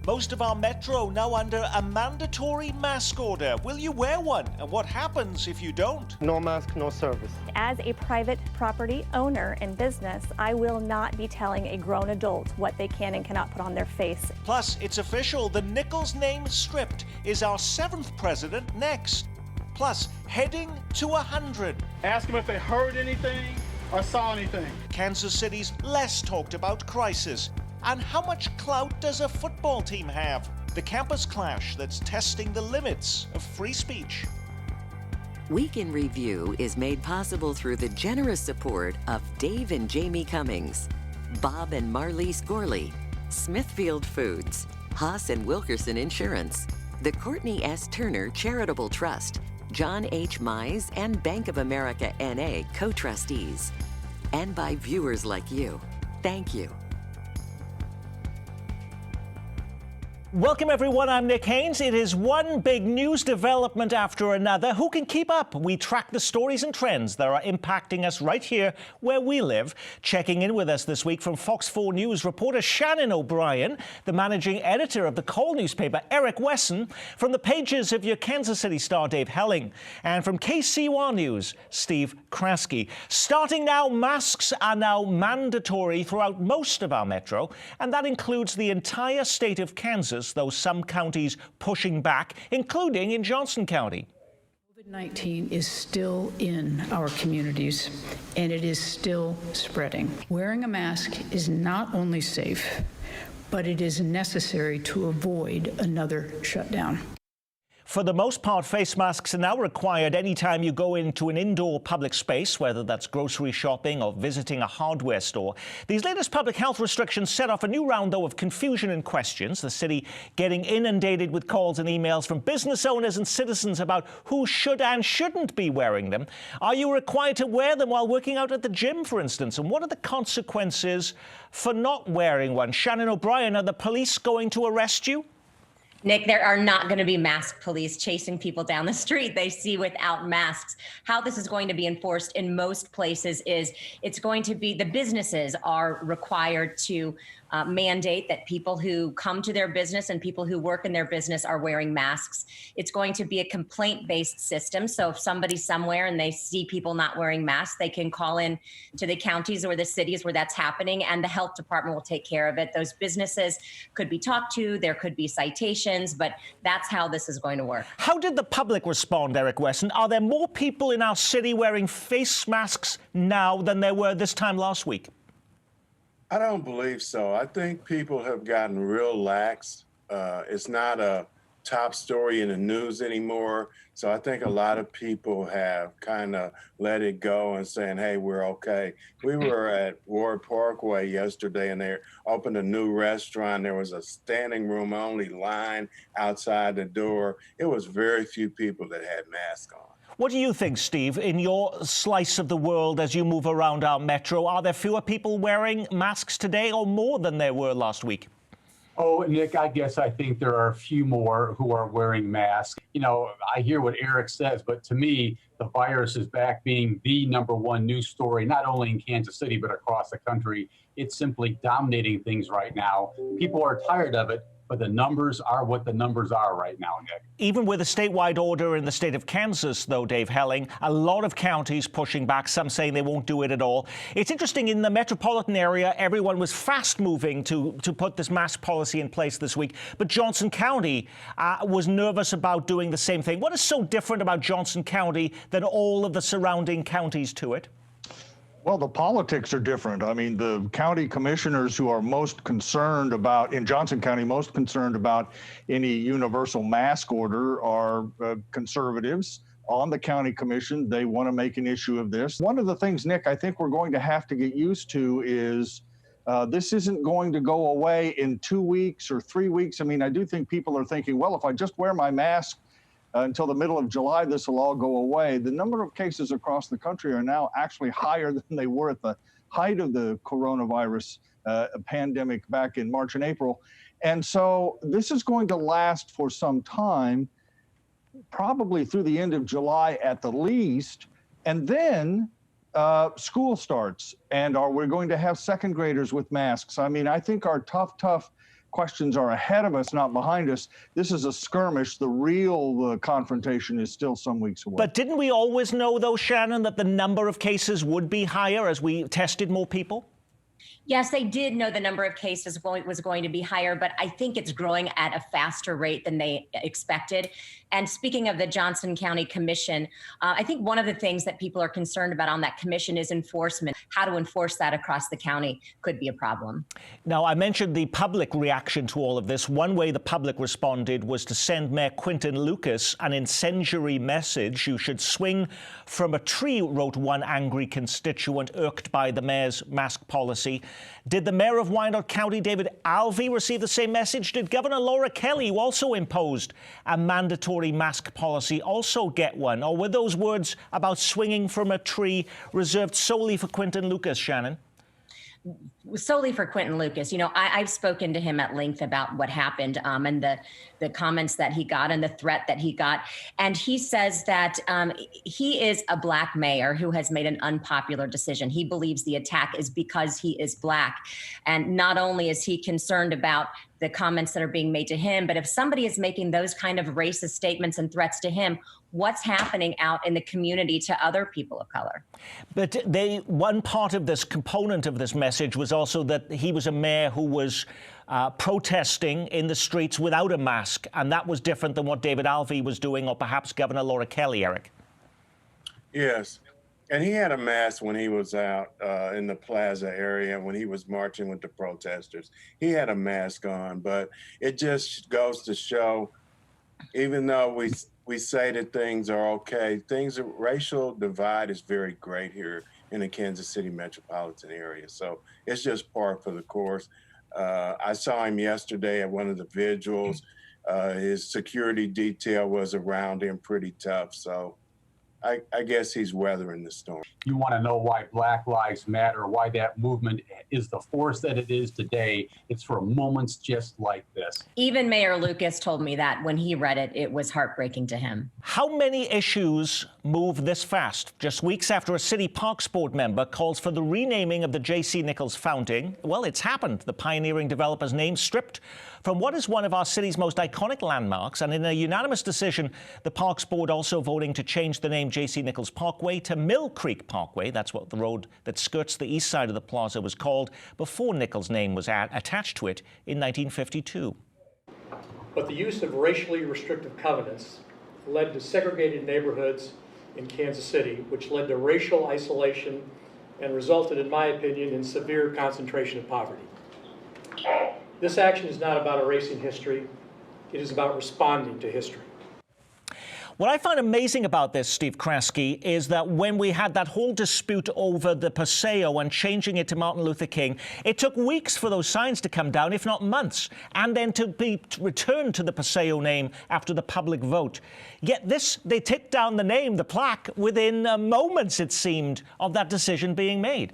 Most of our metro now under a mandatory mask order. Will you wear one? And what happens if you don't? No mask, no service. As a private property owner and business, I will not be telling a grown adult what they can and cannot put on their face. Plus, it's official, the Nichols name stripped. Is our 7th president next? Plus, heading to 100. Ask them if they heard anything or saw anything. Kansas City's less talked about crisis. And how much clout does a football team have? The campus clash that's testing the limits of free speech. Week in Review is made possible through the generous support of Dave and Jamie Cummings, Bob and Marlise Gorley, Smithfield Foods, Haas and Wilkerson Insurance, the Courtney S. Turner Charitable Trust, John H. Mize and Bank of America N.A. co-trustees, and by viewers like you. Thank you. Welcome everyone, I'm Nick Haynes. It is one big news development after another. Who can keep up? We track the stories and trends that are impacting us right here where we live. Checking in with us this week from Fox 4 News reporter Shannon O'Brien, the managing editor of the Call newspaper Eric Wesson, from the pages of your Kansas City Star Dave Helling, and from KCUR News Steve Kraske. Starting now, masks are now mandatory throughout most of our metro, and that includes the entire state of Kansas, though some counties pushing back, including in Johnson County. COVID-19 is still in our communities, and it is still spreading. Wearing a mask is not only safe, but it is necessary to avoid another shutdown. For the most part, face masks are now required anytime you go into an indoor public space, whether that's grocery shopping or visiting a hardware store. These latest public health restrictions set off a new round, though, of confusion and questions. The city getting inundated with calls and emails from business owners and citizens about who should and shouldn't be wearing them. Are you required to wear them while working out at the gym, for instance? And what are the consequences for not wearing one? Shannon O'Brien, are the police going to arrest you? Nick, there are not going to be masked police chasing people down the street they see without masks. How this is going to be enforced in most places is it's going to be the businesses are required to mandate that people who come to their business and people who work in their business are wearing masks. It's going to be a complaint-based system. So if somebody's somewhere and they see people not wearing masks, they can call in to the counties or the cities where that's happening, and the health department will take care of it. Those businesses could be talked to, there could be citations, but that's how this is going to work. How did the public respond, Eric Wesson? Are there more people in our city wearing face masks now than there were this time last week? I don't believe so. I think people have gotten real lax. It's not a top story in the news anymore. So I think a lot of people have kind of let it go and saying, hey, we're okay. We were at Ward Parkway yesterday and they opened a new restaurant. There was a standing room only line outside the door. It was very few people that had masks on. What do you think, Steve, in your slice of the world as you move around our metro? Are there fewer people wearing masks today or more than there were last week? Oh, Nick, I think there are a few more who are wearing masks. You know, I hear what Eric says, but to me, the virus is back being the #1 news story, not only in Kansas City, but across the country. It's simply dominating things right now. People are tired of it, but the numbers are what the numbers are right now, Nick. Even with a statewide order in the state of Kansas, though, Dave Helling, a lot of counties pushing back, some saying they won't do it at all. It's interesting, in the metropolitan area, everyone was fast moving to put this mask policy in place this week. But Johnson County was nervous about doing the same thing. What is so different about Johnson County than all of the surrounding counties to it? Well, the politics are different. I mean, the county commissioners who are most concerned about, in Johnson County, most concerned about any universal mask order are conservatives on the county commission. They want to make an issue of this. One of the things, Nick, I think we're going to have to get used to is this isn't going to go away in 2 weeks or 3 weeks. I mean, I do think people are thinking, well, if I just wear my mask until the middle of July, this will all go away. The number of cases across the country are now actually higher than they were at the height of the coronavirus pandemic back in March and April. And so this is going to last for some time, probably through the end of July at the least. And then school starts, and we're going to have second graders with masks. I mean, I think our tough questions are ahead of us, not behind us. This is a skirmish. The real confrontation is still some weeks away. But didn't we always know, though, Shannon, that the number of cases would be higher as we tested more people? Yes, they did know the number of cases was going to be higher, but I think it's growing at a faster rate than they expected. And speaking of the Johnson County Commission, I think one of the things that people are concerned about on that commission is enforcement. How to enforce that across the county could be a problem. Now, I mentioned the public reaction to all of this. One way the public responded was to send Mayor Quinton Lucas an incendiary message. You should swing from a tree, wrote one angry constituent irked by the mayor's mask policy. Did the mayor of Wyandotte County, David Alvey, receive the same message? Did Governor Laura Kelly, who also imposed a mandatory mask policy, also get one? Or were those words about swinging from a tree reserved solely for Quinton Lucas, Shannon? Solely for Quinton Lucas. You know, I've spoken to him at length about what happened and the comments that he got and the threat that he got. And he says that he is a Black mayor who has made an unpopular decision. He believes the attack is because he is Black. And not only is he concerned about the comments that are being made to him, but if somebody is making those kind of racist statements and threats to him, what's happening out in the community to other people of color? But one part of this component of this message was also that he was a mayor who was protesting in the streets without a mask, and that was different than what David Alvey was doing, or perhaps Governor Laura Kelly, Eric. Yes. And he had a mask when he was out in the plaza area, when he was marching with the protesters. He had a mask on, but it just goes to show, even though we say that things are okay, racial divide is very great here in the Kansas City metropolitan area. So it's just par for the course. I saw him yesterday at one of the vigils. His security detail was around him pretty tough. So I guess he's weathering the storm. You want to know why Black Lives Matter, why that movement is the force that it is today. It's for moments just like this. Even Mayor Lucas told me that when he read it, it was heartbreaking to him. How many issues move this fast? Just weeks after a City Parks Board member calls for the renaming of the J.C. Nichols Fountain. Well, it's happened. The pioneering developer's name stripped from what is one of our city's most iconic landmarks. And in a unanimous decision, the Parks Board also voting to change the name J.C. Nichols Parkway to Mill Creek Parkway. That's what the road that skirts the east side of the plaza was called before Nichols' name was attached to it in 1952. But the use of racially restrictive covenants led to segregated neighborhoods in Kansas City, which led to racial isolation and resulted, in my opinion, in severe concentration of poverty. This action is not about erasing history. It is about responding to history. What I find amazing about this, Steve Kraske, is that when we had that whole dispute over the Paseo and changing it to Martin Luther King, it took weeks for those signs to come down, if not months, and then to be returned to the Paseo name after the public vote. Yet they took down the name, the plaque, within moments, it seemed, of that decision being made.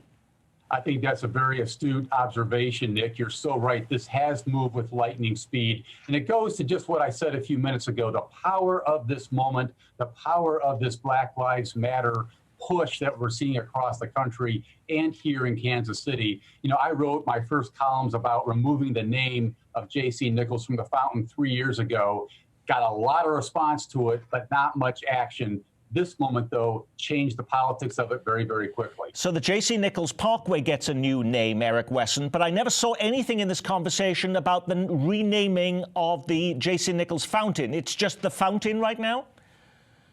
I think that's a very astute observation, Nick. You're so right. This has moved with lightning speed. And it goes to just what I said a few minutes ago, the power of this moment, the power of this Black Lives Matter push that we're seeing across the country and here in Kansas City. You know, I wrote my first columns about removing the name of J.C. Nichols from the fountain 3 years ago. Got a lot of response to it, but not much action. This moment, though, changed the politics of it very, very quickly. So the J.C. Nichols Parkway gets a new name, Eric Wesson, but I never saw anything in this conversation about the renaming of the J.C. Nichols Fountain. It's just the fountain right now?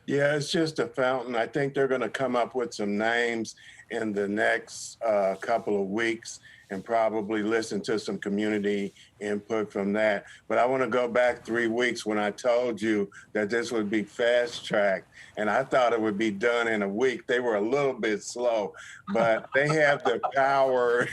Yeah, it's just a fountain. I think they're going to come up with some names in the next couple of weeks and probably listen to some community input from that. But I want to go back 3 weeks when I told you that this would be fast-tracked, and I thought it would be done in a week. They were a little bit slow, but they have the power.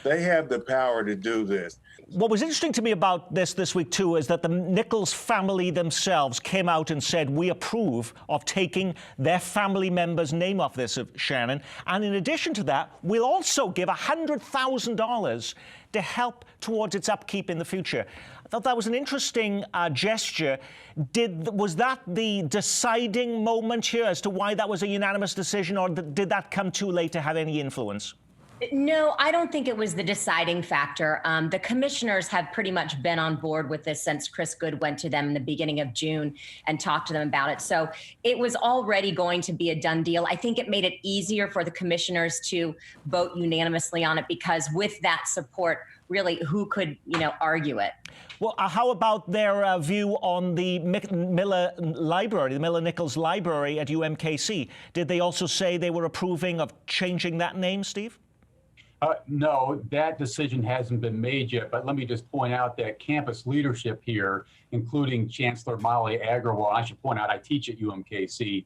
They have the power to do this. What was interesting to me about this week, too, is that the Nichols family themselves came out and said, we approve of taking their family member's name off this, Shannon. And in addition to that, we'll also give $100,000 to help towards its upkeep in the future. I thought that was an interesting gesture. Was that the deciding moment here as to why that was a unanimous decision, or did that come too late to have any influence? No, I don't think it was the deciding factor. The commissioners have pretty much been on board with this since Chris Good went to them in the beginning of June and talked to them about it. So it was already going to be a done deal. I think it made it easier for the commissioners to vote unanimously on it because with that support, really, who could, argue it? Well, how about their view on the Miller Library, the Miller Nichols Library at UMKC? Did they also say they were approving of changing that name, Steve? No, that decision hasn't been made yet, but let me just point out that campus leadership here, including Chancellor Molly Agrawal, I should point out I teach at UMKC,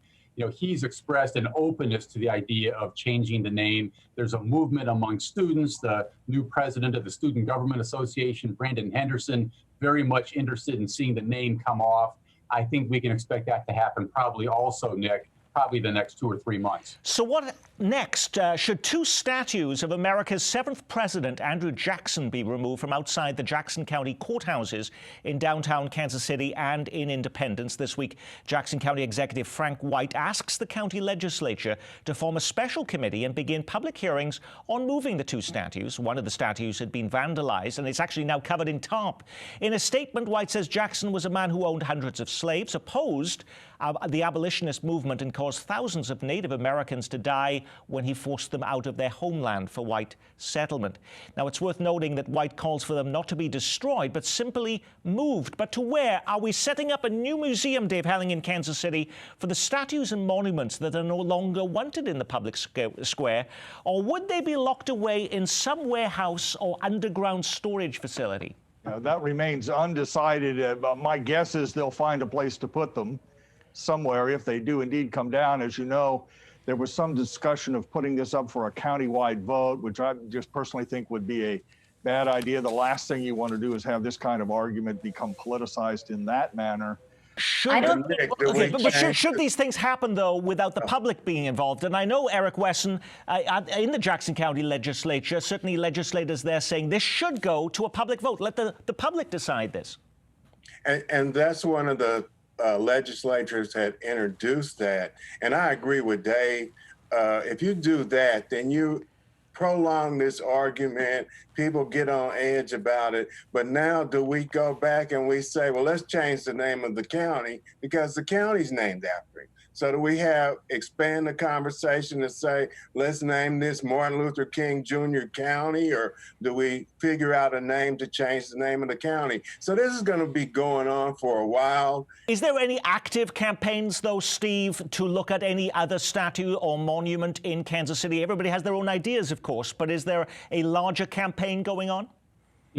he's expressed an openness to the idea of changing the name. There's a movement among students. The new president of the Student Government Association, Brandon Henderson, very much interested in seeing the name come off. I think we can expect that to happen probably also, Nick, probably the next 2 or 3 months. So what next? Should 2 statues of America's 7th president, Andrew Jackson, be removed from outside the Jackson County courthouses in downtown Kansas City and in Independence this week? Jackson County Executive Frank White asks the county legislature to form a special committee and begin public hearings on moving the 2 statues. One of the statues had been vandalized and it's actually now covered in tarp. In a statement, White says Jackson was a man who owned hundreds of slaves, opposed the abolitionist movement, and caused thousands of Native Americans to die when he forced them out of their homeland for white settlement. Now, it's worth noting that White calls for them not to be destroyed, but simply moved. But to where? Are we setting up a new museum, Dave Helling, in Kansas City for the statues and monuments that are no longer wanted in the public square? Or would they be locked away in some warehouse or underground storage facility? That remains undecided. My guess is they'll find a place to put them somewhere if they do indeed come down. As you know, there was some discussion of putting this up for a county-wide vote, which I just personally think would be a bad idea. The last thing you want to do is have this kind of argument become politicized in that manner. Should these things happen, though, without the public being involved? And I know Eric Wesson, in the Jackson County legislature, certainly legislators there saying this should go to a public vote. Let the public decide this. And that's one of the legislatures had introduced that. And I agree with Dave. If you do that, then you prolong this argument. People get on edge about it. But now do we go back and we say, well, let's change the name of the county because the county's named after him. So do we expand the conversation to say, let's name this Martin Luther King Jr. County, or do we figure out a name to change the name of the county? So this is going to be going on for a while. Is there any active campaigns, though, Steve, to look at any other statue or monument in Kansas City? Everybody has their own ideas, of course, but is there a larger campaign going on?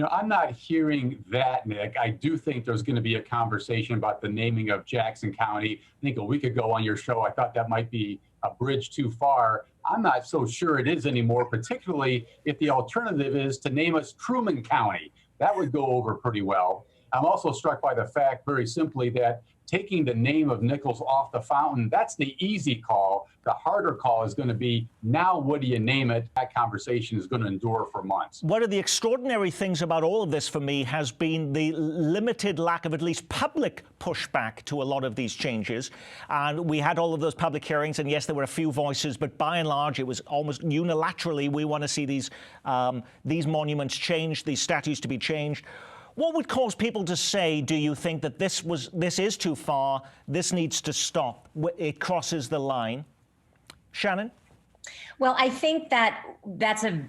I'm not hearing that, Nick. I do think there's going to be a conversation about the naming of Jackson County. I think a week ago on your show, I thought that might be a bridge too far. I'm not so sure it is anymore, particularly if the alternative is to name us Truman County. That would go over pretty well. I'm also struck by the fact, very simply, that taking the name of Nichols off the fountain, that's the easy call. The harder call is going to be, now what do you name it? That conversation is going to endure for months. One of the extraordinary things about all of this for me has been the limited lack of at least public pushback to a lot of these changes. And we had all of those public hearings, and yes, there were a few voices, but by and large, it was almost unilaterally, we want to see these monuments changed, these statues to be changed. What would cause people to say, do you think, that this is too far, this needs to stop, it crosses the line? Shannon? Well, I think that's a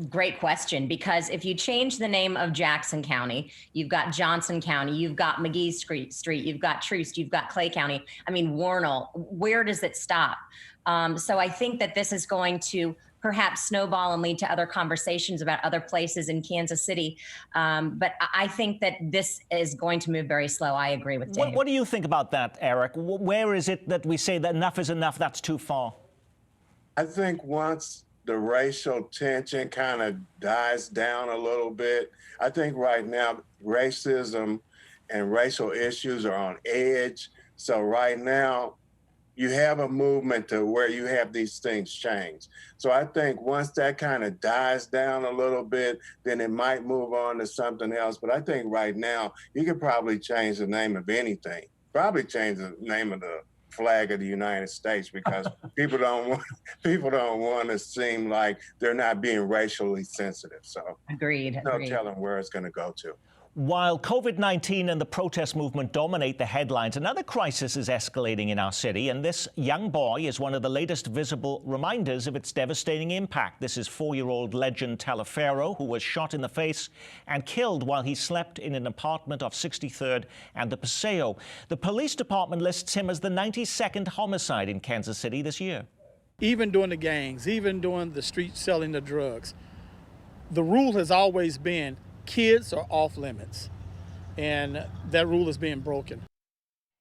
great question, because if you change the name of Jackson County, you've got Johnson County, you've got McGee Street, you've got Troost, you've got Clay County. I mean, Warnell, where does it stop? So I think that this is going to perhaps snowball and lead to other conversations about other places in Kansas City. But I think that this is going to move very slow. I agree with Dave. What do you think about that, Eric? Where is it that we say that enough is enough, that's too far? I think once the racial tension kind of dies down a little bit, I think right now racism and racial issues are on edge. So right now, you have a movement to where you have these things change. So I think once that kind of dies down a little bit, then it might move on to something else. But I think right now, you could probably change the name of anything. Probably change the name of the flag of the United States, because people don't want to seem like they're not being racially sensitive. So Agreed. no telling where it's going to go to. While COVID-19 and the protest movement dominate the headlines, another crisis is escalating in our city, and this young boy is one of the latest visible reminders of its devastating impact. This is 4-year-old Legend Taliaferro, who was shot in the face and killed while he slept in an apartment off 63rd and the Paseo. The police department lists him as the 92nd homicide in Kansas City this year. Even during the gangs, even during the street selling the drugs, the rule has always been kids are off limits, and that rule is being broken.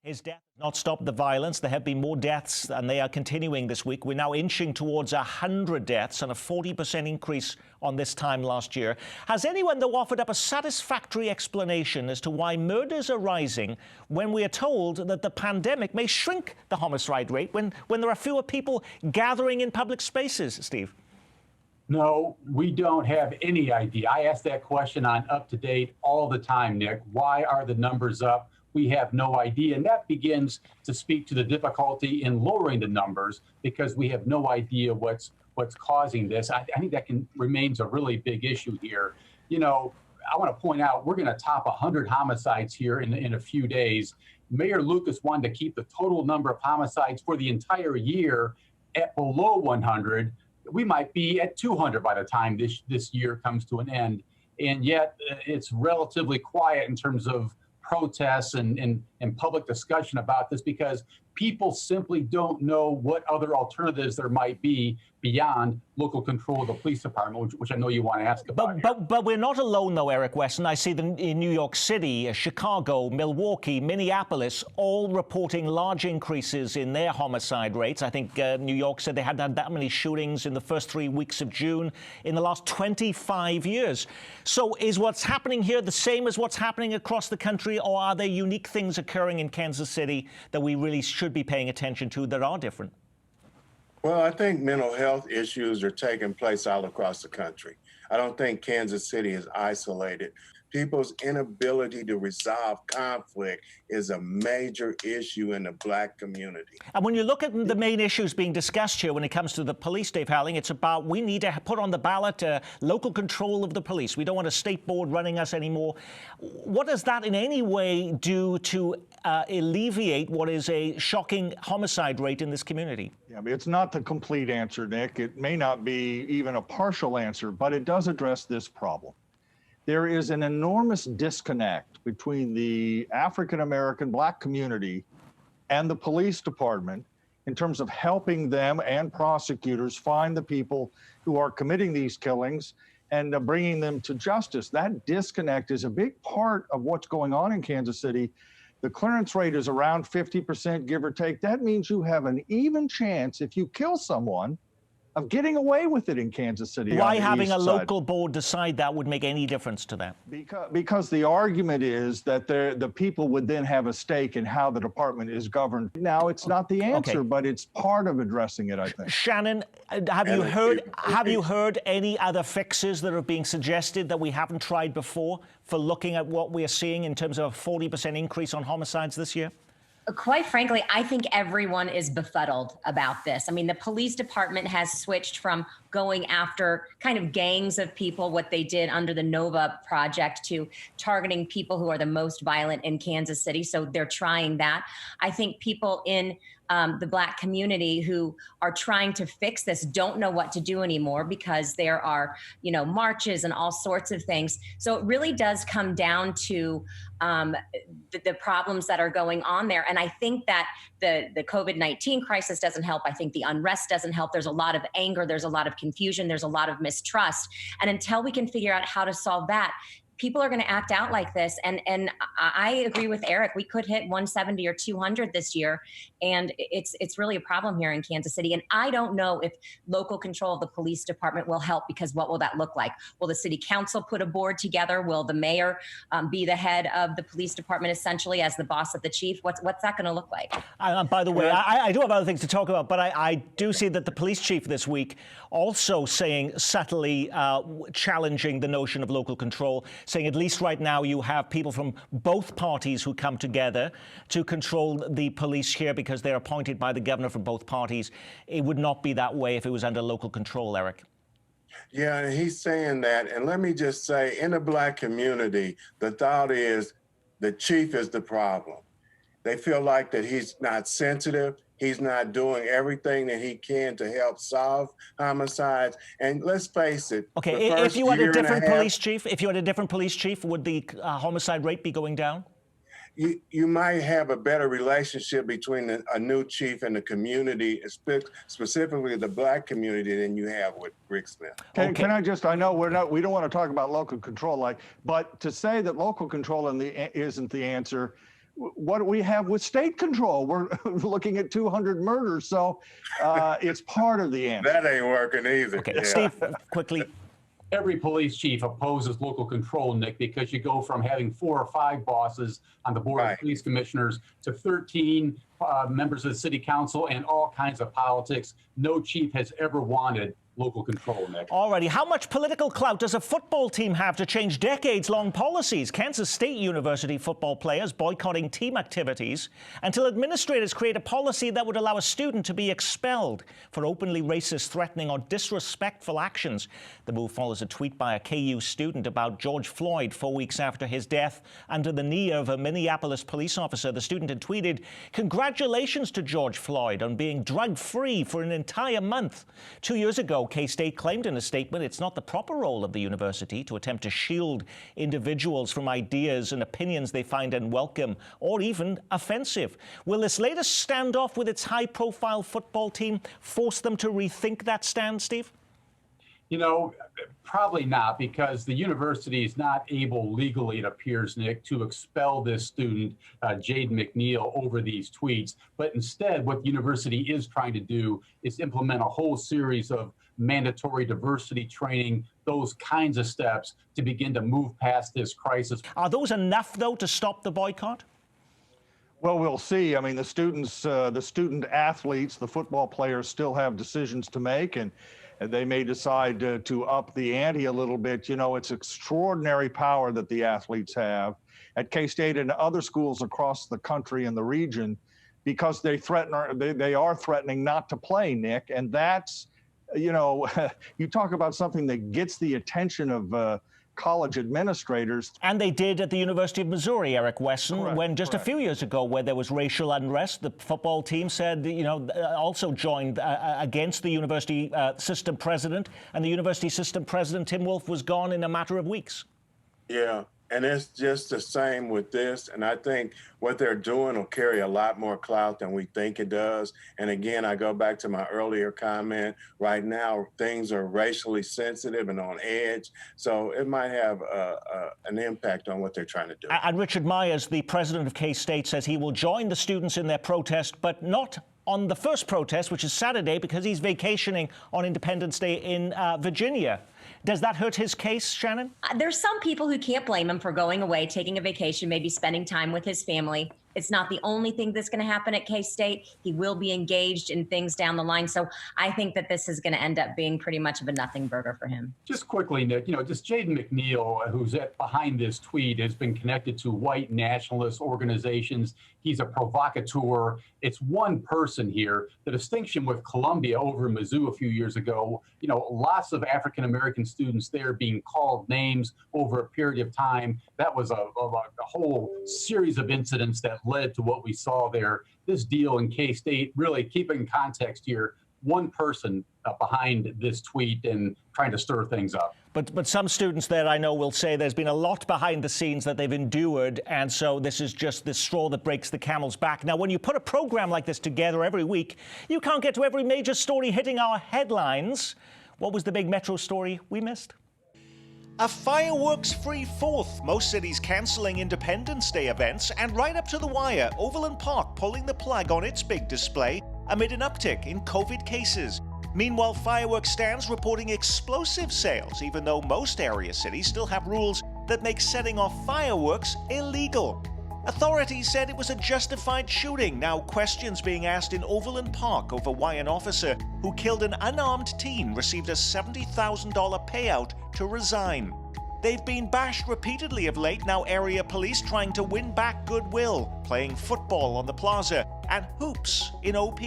His death has not stopped the violence. There have been more deaths, and they are continuing this week. We're now inching towards 100 deaths and a 40% increase on this time last year. Has anyone, though, offered up a satisfactory explanation as to why murders are rising when we are told that the pandemic may shrink the homicide rate when there are fewer people gathering in public spaces, Steve? No, we don't have any idea. I ask that question on Up to Date all the time, Nick. Why are the numbers up? We have no idea. And that begins to speak to the difficulty in lowering the numbers, because we have no idea what's causing this. I think that remains a really big issue here. You know, I want to point out, we're going to top 100 homicides here in a few days. Mayor Lucas wanted to keep the total number of homicides for the entire year at below 100. We might be at 200 by the time this year comes to an end. And yet it's relatively quiet in terms of protests and public discussion about this, because people simply don't know what other alternatives there might be beyond local control of the police department, which I know you want to ask about. But we're not alone, though, Eric Weston. I see them in New York City, Chicago, Milwaukee, Minneapolis, all reporting large increases in their homicide rates. I think New York said they hadn't had that many shootings in the first 3 weeks of June in the last 25 years. So is what's happening here the same as what's happening across the country, or are there unique things occurring in Kansas City that we really should be paying attention to that are different? Well, I think mental health issues are taking place all across the country. I don't think Kansas City is isolated. People's inability to resolve conflict is a major issue in the Black community. And when you look at the main issues being discussed here when it comes to the police, Dave Howling, it's about we need to put on the ballot local control of the police. We don't want a state board running us anymore. What does that in any way do to alleviate what is a shocking homicide rate in this community? Yeah, but it's not the complete answer, Nick. It may not be even a partial answer, but it does address this problem. There is an enormous disconnect between the African-American Black community and the police department in terms of helping them and prosecutors find the people who are committing these killings and bringing them to justice. That disconnect is a big part of what's going on in Kansas City. The clearance rate is around 50%, give or take. That means you have an even chance, if you kill someone, of getting away with it in Kansas City. Why having a local board decide that would make any difference to them? Because the argument is that the people would then have a stake in how the department is governed. Now, it's not the answer, but it's part of addressing it, I think. Shannon, have you heard any other fixes that are being suggested that we haven't tried before for looking at what we're seeing in terms of a 40% increase on homicides this year? Quite frankly, I think everyone is befuddled about this. I mean, the police department has switched from going after kind of gangs of people, what they did under the Nova Project, to targeting people who are the most violent in Kansas City. So they're trying that. I think people in the Black community who are trying to fix this don't know what to do anymore, because there are, marches and all sorts of things. So it really does come down to the problems that are going on there. And I think that the COVID-19 crisis doesn't help. I think the unrest doesn't help. There's a lot of anger. There's a lot of confusion. There's a lot of mistrust. And until we can figure out how to solve that, people are going to act out like this. And I agree with Eric. We could hit 170 or 200 this year. And it's really a problem here in Kansas City. And I don't know if local control of the police department will help, because what will that look like? Will the city council put a board together? Will the mayor be the head of the police department, essentially, as the boss of the chief? What's that going to look like? By the way, I do have other things to talk about, but I do see that the police chief this week also saying, subtly challenging the notion of local control, saying at least right now you have people from both parties who come together to control the police here because they're appointed by the governor from both parties. It would not be that way if it was under local control, Eric. Yeah, and he's saying that. And let me just say, in the Black community, the thought is the chief is the problem. They feel like that he's not sensitive. He's not doing everything that he can to help solve homicides. And let's face it. Okay, if you had a different police chief, would the homicide rate be going down? You might have a better relationship between a new chief and the community, specifically the Black community, than you have with Rick Smith. Okay. Can I just, I know we don't want to talk about local control, but to say that local control isn't the answer, what do we have with state control? We're looking at 200 murders, so it's part of the answer. That ain't working either. Okay, yeah. Steve, quickly. Every police chief opposes local control, Nick, because you go from having 4 or 5 bosses on the board of police commissioners to 13 members of the city council and all kinds of politics. No chief has ever wanted local control, Nick. Alrighty, how much political clout does a football team have to change decades-long policies? Kansas State University football players boycotting team activities until administrators create a policy that would allow a student to be expelled for openly racist, threatening, or disrespectful actions. The move follows a tweet by a KU student about George Floyd 4 weeks after his death under the knee of a Minneapolis police officer. The student had tweeted, "Congratulations to George Floyd on being drug-free for an entire month." 2 years ago, K-State claimed in a statement it's not the proper role of the university to attempt to shield individuals from ideas and opinions they find unwelcome or even offensive. Will this latest standoff with its high-profile football team force them to rethink that stand, Steve? You know, probably not, because the university is not able legally, it appears, Nick, to expel this student, Jaden McNeil, over these tweets. But instead, what the university is trying to do is implement a whole series of mandatory diversity training, those kinds of steps to begin to move past this crisis. Are those enough, though, to stop the boycott? Well, we'll see. I mean, the student athletes, the football players still have decisions to make, and they may decide to up the ante a little bit. You know, it's extraordinary power that the athletes have at K-State and other schools across the country and the region, because they are threatening not to play, Nick. And that's, you know, you talk about something that gets the attention of college administrators. And they did at the University of Missouri, Eric Wesson, Correct, when just a few years ago where there was racial unrest, the football team said, you know, also joined against the university system president, and the university system president, Tim Wolf, was gone in a matter of weeks. Yeah. And it's just the same with this. And I think what they're doing will carry a lot more clout than we think it does. And again, I go back to my earlier comment. Right now, things are racially sensitive and on edge. So it might have an impact on what they're trying to do. And Richard Myers, the president of K-State, says he will join the students in their protest, but not on the first protest, which is Saturday, because he's vacationing on Independence Day in Virginia. Does that hurt his case, Shannon? There's some people who can't blame him for going away, taking a vacation, maybe spending time with his family. It's not the only thing that's going to happen at K-State. He will be engaged in things down the line. So I think that this is going to end up being pretty much of a nothing burger for him. Just quickly, Nick, you know, just Jaden McNeil, who's behind this tweet, has been connected to white nationalist organizations. He's a provocateur. It's one person here. The distinction with Columbia over Mizzou a few years ago, you know, lots of African-American students there being called names over a period of time. That was a whole series of incidents that led to what we saw there. This deal in K-State, really keeping context here, one person behind this tweet and trying to stir things up. But some students there, I know, will say there's been a lot behind the scenes that they've endured, and so this is just the straw that breaks the camel's back. Now, when you put a program like this together every week, you can't get to every major story hitting our headlines. What was the big metro story we missed? A fireworks-free 4th, most cities cancelling Independence Day events, and right up to the wire, Overland Park pulling the plug on its big display amid an uptick in COVID cases. Meanwhile, fireworks stands reporting explosive sales, even though most area cities still have rules that make setting off fireworks illegal. Authorities said it was a justified shooting. Now questions being asked in Overland Park over why an officer who killed an unarmed teen received a $70,000 payout to resign. They've been bashed repeatedly of late, now area police trying to win back goodwill, playing football on the plaza and hoops in OP.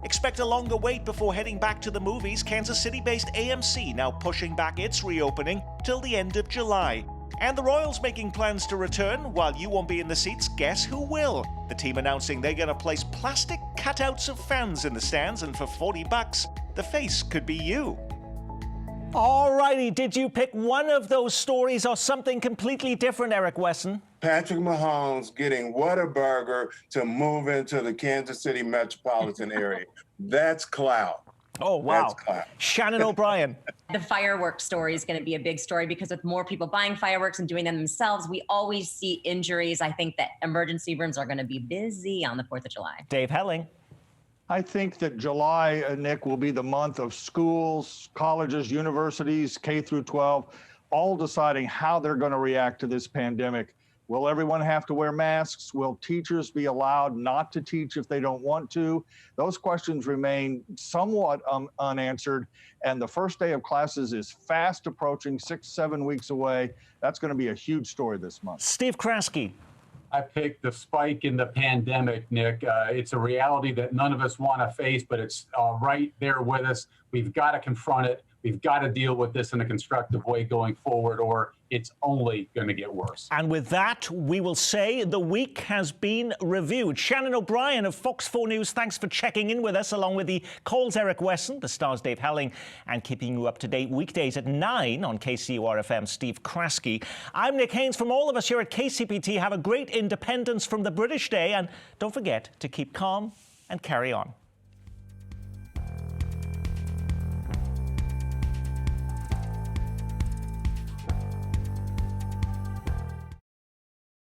Expect a longer wait before heading back to the movies. Kansas City-based AMC now pushing back its reopening till the end of July. And the Royals making plans to return. While you won't be in the seats, guess who will? The team announcing they're going to place plastic cutouts of fans in the stands, and for $40, the face could be you. Alrighty, did you pick one of those stories or something completely different, Eric Wesson? Patrick Mahomes getting Whataburger to move into the Kansas City metropolitan area. That's clout. Oh, wow. That's clout. Shannon O'Brien. The fireworks story is going to be a big story because with more people buying fireworks and doing them themselves, we always see injuries. I think that emergency rooms are going to be busy on the 4th of July. Dave Helling. I think that July, Nick, will be the month of schools, colleges, universities, K through 12, all deciding how they're going to react to this pandemic. Will everyone have to wear masks? Will teachers be allowed not to teach if they don't want to? Those questions remain somewhat unanswered. And the first day of classes is fast approaching, 6-7 weeks away. That's going to be a huge story this month. Steve Kraske. I picked the spike in the pandemic, Nick. It's a reality that none of us want to face, but it's right there with us. We've got to confront it. We've got to deal with this in a constructive way going forward, or it's only going to get worse. And with that, we will say the week has been reviewed. Shannon O'Brien of Fox 4 News, thanks for checking in with us, along with the Cole's Eric Wesson, the Star's Dave Helling, and keeping you up to date weekdays at 9 on KCUR-FM, Steve Kraske. I'm Nick Haynes. From all of us here at KCPT, have a great independence from the British Day, and don't forget to keep calm and carry on.